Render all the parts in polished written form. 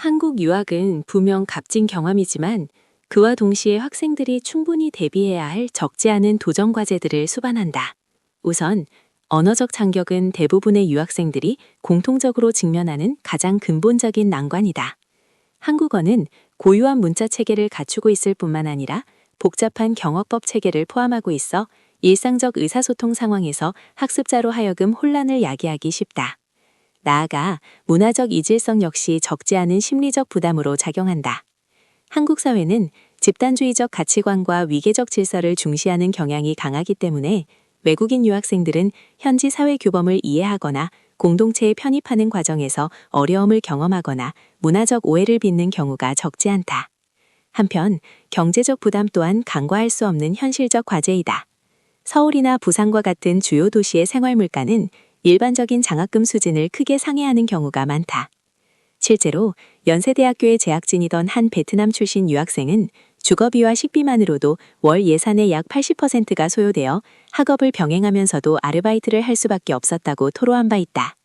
한국 유학은 분명 값진 경험이지만 그와 동시에 학생들이 충분히 대비해야 할 적지 않은 도전 과제들을 수반한다. 우선 언어적 장벽은 대부분의 유학생들이 공통적으로 직면하는 가장 근본적인 난관이다. 한국어는 고유한 문자 체계를 갖추고 있을 뿐만 아니라 복잡한 경어법 체계를 포함하고 있어 일상적 의사소통 상황에서 학습자로 하여금 혼란을 야기하기 쉽다. 나아가 문화적 이질성 역시 적지 않은 심리적 부담으로 작용한다. 한국 사회는 집단주의적 가치관과 위계적 질서를 중시하는 경향이 강하기 때문에 외국인 유학생들은 현지 사회 규범을 이해하거나 공동체에 편입하는 과정에서 어려움을 경험하거나 문화적 오해를 빚는 경우가 적지 않다. 한편 경제적 부담 또한 간과할 수 없는 현실적 과제이다. 서울이나 부산과 같은 주요 도시의 생활 물가는 일반적인 장학금 수준을 크게 상회하는 경우가 많다. 실제로 연세대학교에 재학진이던 한 베트남 출신 유학생은 주거비와 식비만으로도 월 예산의 약 80%가 소요되어 학업을 병행하면서도 아르바이트를 할 수밖에 없었다고 토로한 바 있다.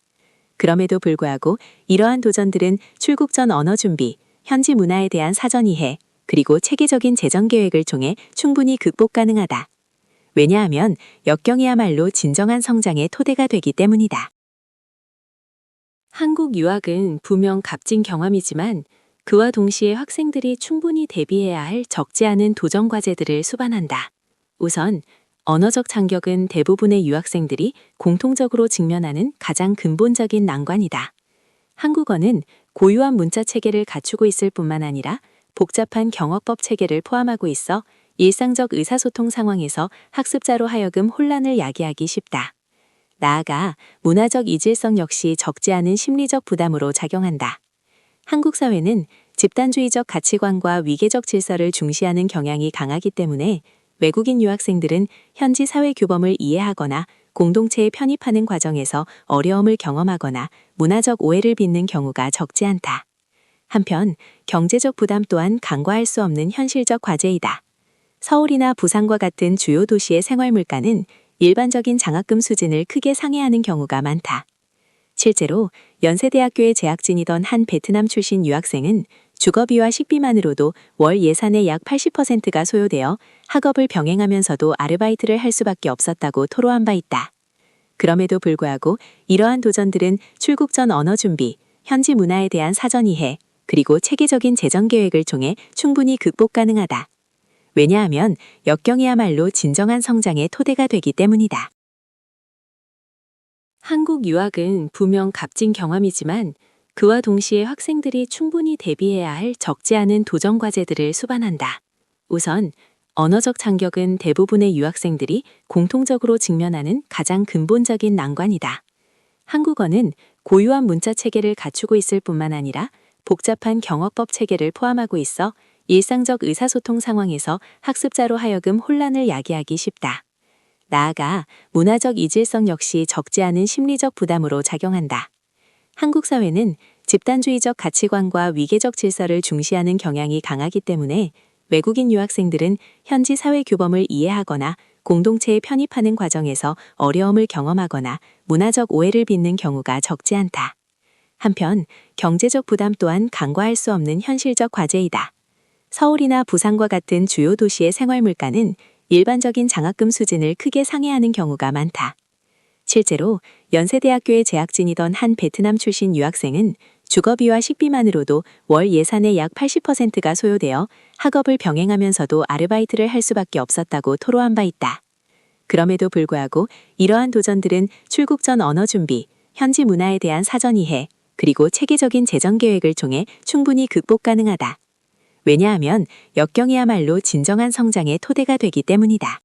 그럼에도 불구하고 이러한 도전들은 출국 전 언어 준비, 현지 문화에 대한 사전 이해, 그리고 체계적인 재정 계획을 통해 충분히 극복 가능하다. 왜냐하면 역경이야말로 진정한 성장의 토대가 되기 때문이다. 한국 유학은 분명 값진 경험이지만 그와 동시에 학생들이 충분히 대비해야 할 적지 않은 도전 과제들을 수반한다. 우선 언어적 장벽은 대부분의 유학생들이 공통적으로 직면하는 가장 근본적인 난관이다. 한국어는 고유한 문자 체계를 갖추고 있을 뿐만 아니라 복잡한 경어법 체계를 포함하고 있어 일상적 의사소통 상황에서 학습자로 하여금 혼란을 야기하기 쉽다. 나아가 문화적 이질성 역시 적지 않은 심리적 부담으로 작용한다. 한국 사회는 집단주의적 가치관과 위계적 질서를 중시하는 경향이 강하기 때문에 외국인 유학생들은 현지 사회 규범을 이해하거나 공동체에 편입하는 과정에서 어려움을 경험하거나 문화적 오해를 빚는 경우가 적지 않다. 한편 경제적 부담 또한 간과할 수 없는 현실적 과제이다. 서울이나 부산과 같은 주요 도시의 생활 물가는 일반적인 장학금 수준을 크게 상회하는 경우가 많다. 실제로 연세대학교에 재학진이던 한 베트남 출신 유학생은 주거비와 식비만으로도 월 예산의 약 80%가 소요되어 학업을 병행하면서도 아르바이트를 할 수밖에 없었다고 토로한 바 있다. 그럼에도 불구하고 이러한 도전들은 출국 전 언어 준비, 현지 문화에 대한 사전 이해, 그리고 체계적인 재정 계획을 통해 충분히 극복 가능하다. 왜냐하면 역경이야말로 진정한 성장의 토대가 되기 때문이다. 한국 유학은 분명 값진 경험이지만 그와 동시에 학생들이 충분히 대비해야 할 적지 않은 도전 과제들을 수반한다. 우선 언어적 장벽은 대부분의 유학생들이 공통적으로 직면하는 가장 근본적인 난관이다. 한국어는 고유한 문자 체계를 갖추고 있을 뿐만 아니라 복잡한 경어법 체계를 포함하고 있어 일상적 의사소통 상황에서 학습자로 하여금 혼란을 야기하기 쉽다. 나아가 문화적 이질성 역시 적지 않은 심리적 부담으로 작용한다. 한국 사회는 집단주의적 가치관과 위계적 질서를 중시하는 경향이 강하기 때문에 외국인 유학생들은 현지 사회 규범을 이해하거나 공동체에 편입하는 과정에서 어려움을 경험하거나 문화적 오해를 빚는 경우가 적지 않다. 한편 경제적 부담 또한 간과할 수 없는 현실적 과제이다. 서울이나 부산과 같은 주요 도시의 생활 물가는 일반적인 장학금 수준을 크게 상회하는 경우가 많다. 실제로 연세대학교에 재학진이던 한 베트남 출신 유학생은 주거비와 식비만으로도 월 예산의 약 80%가 소요되어 학업을 병행하면서도 아르바이트를 할 수밖에 없었다고 토로한 바 있다. 그럼에도 불구하고 이러한 도전들은 출국 전 언어 준비, 현지 문화에 대한 사전 이해, 그리고 체계적인 재정 계획을 통해 충분히 극복 가능하다. 왜냐하면 역경이야말로 진정한 성장의 토대가 되기 때문이다.